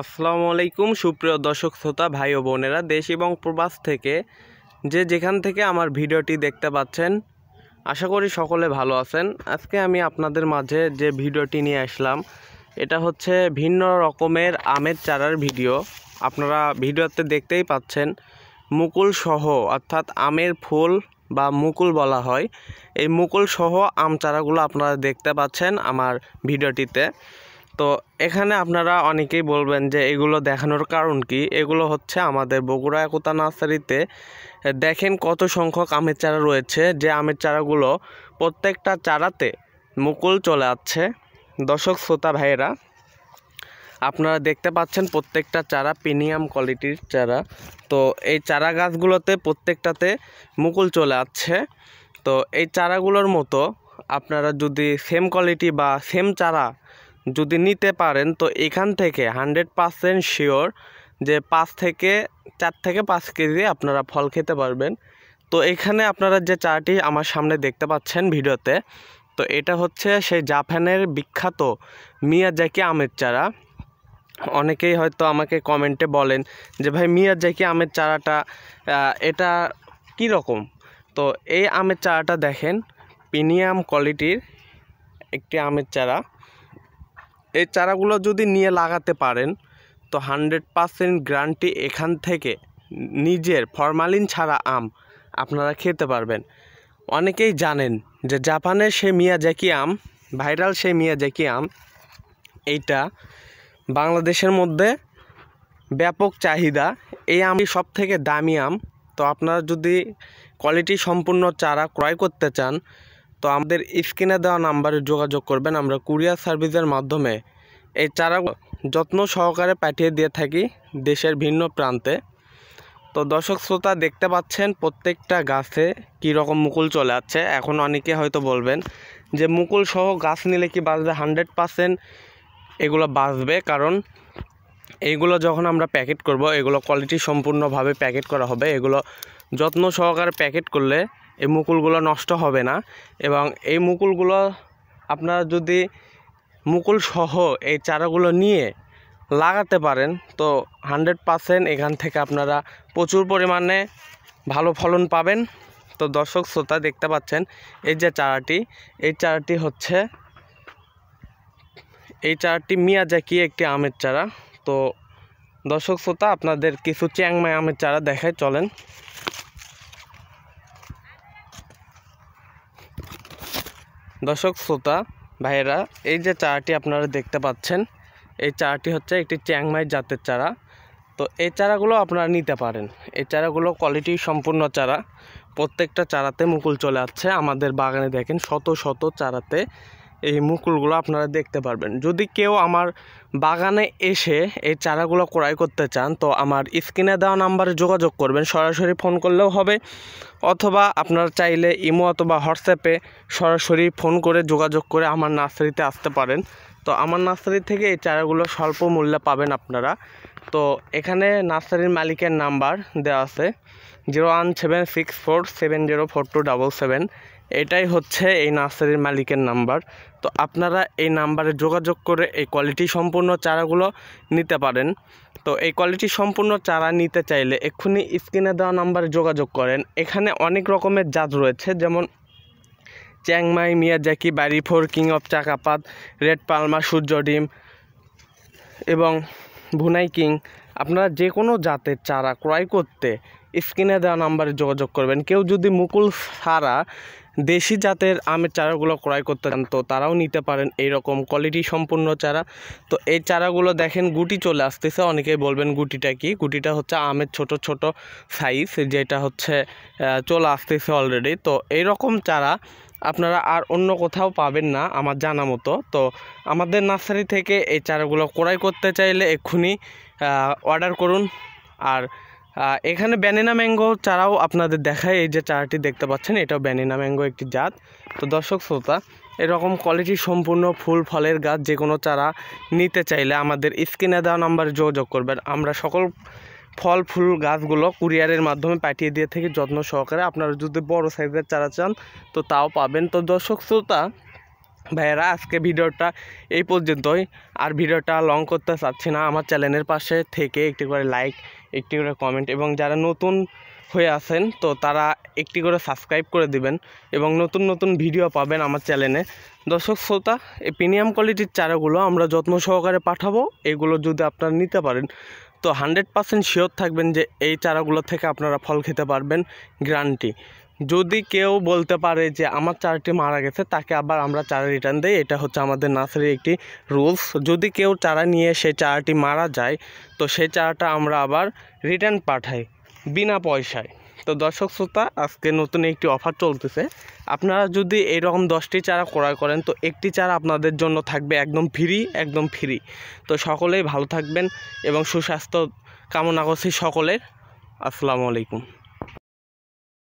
আসসালামু আলাইকুম সুপ্রিয় দর্শক শ্রোতা ভাই ও বোনেরা, দেশ এবং প্রবাস থেকে যেখান থেকে আমার ভিডিওটি দেখতে পাচ্ছেন, আশা করি সকলে ভালো আছেন। আজকে আমি আপনাদের মাঝে যে ভিডিওটি নিয়ে আসলাম, এটা হচ্ছে ভিন্ন রকমের আমের চারার ভিডিও। আপনারা ভিডিওতে দেখতেই পাচ্ছেন মুকুল সহ, অর্থাৎ আমের ফুল বা মুকুল বলা হয়, এই মুকুল সহ আম চারাগুলো আপনারা দেখতে পাচ্ছেন আমার ভিডিওটিতে। তো এখানে আপনারা অনেকেই বলবেন যে এগুলো দেখানোর কারণ কি। এগুলো হচ্ছে আমাদের বগুড়া একতা নার্সারিতে দেখেন কত সংখ্যক আমের চারা রয়েছে, যে আমের চারাগুলো প্রত্যেকটা চারাতে মুকুল চলে আসছে। দর্শক শ্রোতা ভাইয়েরা, আপনারা দেখতে পাচ্ছেন প্রত্যেকটা চারা প্রিমিয়াম কোয়ালিটির চারা। তো এই চারা গাছগুলোতে প্রত্যেকটাতে মুকুল চলে আসছে। তো এই চারাগুলোর মতো আপনারা যদি সেম কোয়ালিটি বা সেম চারা যদি নিতে পারেন, তো এখান থেকে 100% শিওর যে 4 থেকে 5 কেজি আপনারা ফল খেতে পারবেন। তো এখানে আপনারা যে চারাটি আমার সামনে দেখতে পাচ্ছেন ভিডিওতে, তো এটা হচ্ছে সেই জাপানের বিখ্যাত মিয়াজাকি আমের চারা। অনেকেই হয়তো আমাকে কমেন্টে বলেন যে ভাই মিয়াজাকি আমের চারাটা এটা কি রকম। তো এই আমের চারাটা দেখেন প্রিমিয়াম কোয়ালিটির একটি আমের চারা। এই চারাগুলো যদি নিয়ে লাগাতে পারেন তো 100% গ্যারান্টি এখান থেকে নিজের ফরমালিন ছাড়া আম আপনারা খেতে পারবেন। অনেকেই জানেন যে জাপানের সেই মিয়াজাকি আম, ভাইরাল সেই মিয়াজাকি আম, এইটা বাংলাদেশের মধ্যে ব্যাপক চাহিদা। এই আমটি সব থেকে দামি আম। তো আপনারা যদি কোয়ালিটি সম্পূর্ণ চারা ক্রয় করতে চান তো আমাদের স্ক্রিনে দেওয়া নাম্বারে যোগাযোগ করবেন। আমরা কুরিয়ার সার্ভিসের মাধ্যমে এই চারা যত্ন সহকারে পাঠিয়ে দিয়ে থাকি দেশের ভিন্ন প্রান্তে। তো দর্শক শ্রোতা দেখতে পাচ্ছেন প্রত্যেকটা গাছে কী রকম মুকুল চলে আসছে। এখন অনেকে হয়তো বলবেন যে মুকুল সহ গাছ নিলে কি বাঁচবে? 100% এগুলো বাঁচবে, কারণ এইগুলো যখন আমরা প্যাকেট করব, এগুলো কোয়ালিটি সম্পূর্ণভাবে প্যাকেট করা হবে। এগুলো যত্ন সহকারে প্যাকেট করলে এই মুকুলগুলো নষ্ট হবে না। এবং এই মুকুলগুলো আপনারা যদি মুকুল সহ এই চারাগুলো নিয়ে লাগাতে পারেন তো 100% এখান থেকে আপনারা প্রচুর পরিমাণে ভালো ফলন পাবেন। তো দর্শক শ্রোতা দেখতে পাচ্ছেন এই যে চারাটি, এই চারাটি মিয়াজাকি একটি আমের চারা। তো দর্শক শ্রোতা আপনাদের কিছু চ্যাংমাই আমের চারা দেখায়, চলেন। দর্শক শ্রোতা ভাইয়েরা, এই যে চারাটি আপনারা দেখতে পাচ্ছেন, এই চারাটি হচ্ছে একটি চ্যাংমাই জাতের চারা। তো এই চারাগুলো আপনারা নিতে পারেন। এই চারাগুলো কোয়ালিটি সম্পূর্ণ চারা, প্রত্যেকটা চারাতে মুকুল চলে আসছে। আমাদের বাগানে দেখেন শত শত চারাতে এই মুকুলগুলো আপনারা দেখতে পারবেন। যদি কেউ আমার বাগানে এসে এই চারাগুলো ক্রয় করতে চান তো আমার স্ক্রিনে দেওয়া নাম্বারে যোগাযোগ করবেন, সরাসরি ফোন করলেও হবে, অথবা আপনারা চাইলে ইমো অথবা হোয়াটসঅ্যাপে সরাসরি ফোন করে যোগাযোগ করে আমার নার্সারিতে আসতে পারেন। তো আমার নার্সারি থেকে এই চারাগুলো স্বল্প মূল্যে পাবেন আপনারা। তো এখানে নার্সারির মালিকের নাম্বার দেওয়া আছে 01764704277। এটাই হচ্ছে এই নার্সারির মালিকের নাম্বার। তো আপনারা এই নাম্বারে যোগাযোগ করে এই কোয়ালিটি সম্পূর্ণ চারাগুলো নিতে পারেন। তো এই কোয়ালিটি সম্পূর্ণ চারা নিতে চাইলে এক্ষুনি স্ক্রিনে দেওয়া নাম্বারে যোগাযোগ করেন। এখানে অনেক রকমের জাত রয়েছে, যেমন চ্যাংমাই, মিয়াজাকি, বাড়িফোর, কিং অফ চাকাপাত, রেড পালমা, সূর্য ডিম এবং ভুনাই কিং। আপনারা যে কোনো জাতের চারা ক্রয় করতে স্ক্রিনে দেওয়া নাম্বারে যোগাযোগ করবেন। কেউ যদি মুকুল ছাড়া দেশি জাতের আমের চারাগুলো ক্রয় করতে চান তো তারাও নিতে পারেন এইরকম কোয়ালিটি সম্পূর্ণ চারা। তো এই চারাগুলো দেখেন গুটি চলে আসতেছে। অনেকেই বলবেন গুটিটা কি? গুটিটা হচ্ছে আমের ছোট ছোট সাইজ, যেটা হচ্ছে চলে আসতেছে অলরেডি। তো এইরকম চারা আপনারা আর অন্য কোথাও পাবেন না আমার জানা মতো। তো আমাদের নার্সারি থেকে এই চারাগুলো ক্রয় করতে চাইলে এক্ষুনি অর্ডার করুন। আর এখানে ব্যানানা ম্যাঙ্গো চারাও আপনাদের দেখায়। এই যে চারাটি দেখতে পাচ্ছেন, এটাও ব্যানানা ম্যাঙ্গো একটি জাত। তো দর্শক শ্রোতা, এরকম কোয়ালিটি সম্পূর্ণ ফুল ফলের গাছ যে কোনো চারা নিতে চাইলে আমাদের স্ক্রিনে দেওয়া নাম্বারে যোগাযোগ করবেন। আমরা সকল ফল ফুল গাছগুলো কুরিয়ারের মাধ্যমে পাঠিয়ে দিয়ে থেকে যত্ন সহকারে। আপনারা যদি বড় সাইজের চারা চান তো তাও পাবেন। তো দর্শক শ্রোতা, ভাইয়েরা, আজকে ভিডিওটা এই পর্যন্তই। আর ভিডিওটা লং করতে চাচ্ছি না। আমার চ্যানেলের পাশে থেকে একটি করে লাইক, একটি করে কমেন্ট, এবং যারা নতুন হয়ে আছেন তো তারা একটি করে সাবস্ক্রাইব করে দিবেন এবং নতুন নতুন ভিডিও পাবেন আমার চ্যানেলে। দর্শক শ্রোতা, এই প্রিমিয়াম কোয়ালিটির চারাগুলো আমরা যত্ন সহকারে পাঠাবো। এগুলো যদি আপনারা নিতে পারেন তো 100% শিওর থাকবেন যে এই চারাগুলো থেকে আপনারা ফল খেতে পারবেন, গ্যারান্টি। যদি কেউ বলতে পারে যে আমার চারাটি মারা গেছে, তাকে আবার আমরা চারা রিটার্ন দিই। এটা হচ্ছে আমাদের নার্সারির একটি রুলস। যদি কেউ চারা নিয়ে সেই চারাটি মারা যায় তো সেই চারাটা আমরা আবার রিটার্ন পাঠাই বিনা পয়সায়। তো দর্শক শ্রোতা, আজকে নতুন একটি অফার চলতেছে। আপনারা যদি এরকম 10টি চারা ক্রয় করেন তো একটি চারা আপনাদের জন্য থাকবে একদম ফ্রি। তো সকলেই ভালো থাকবেন এবং সুস্বাস্থ্য কামনা করছি সকলের। আসসালামু আলাইকুম।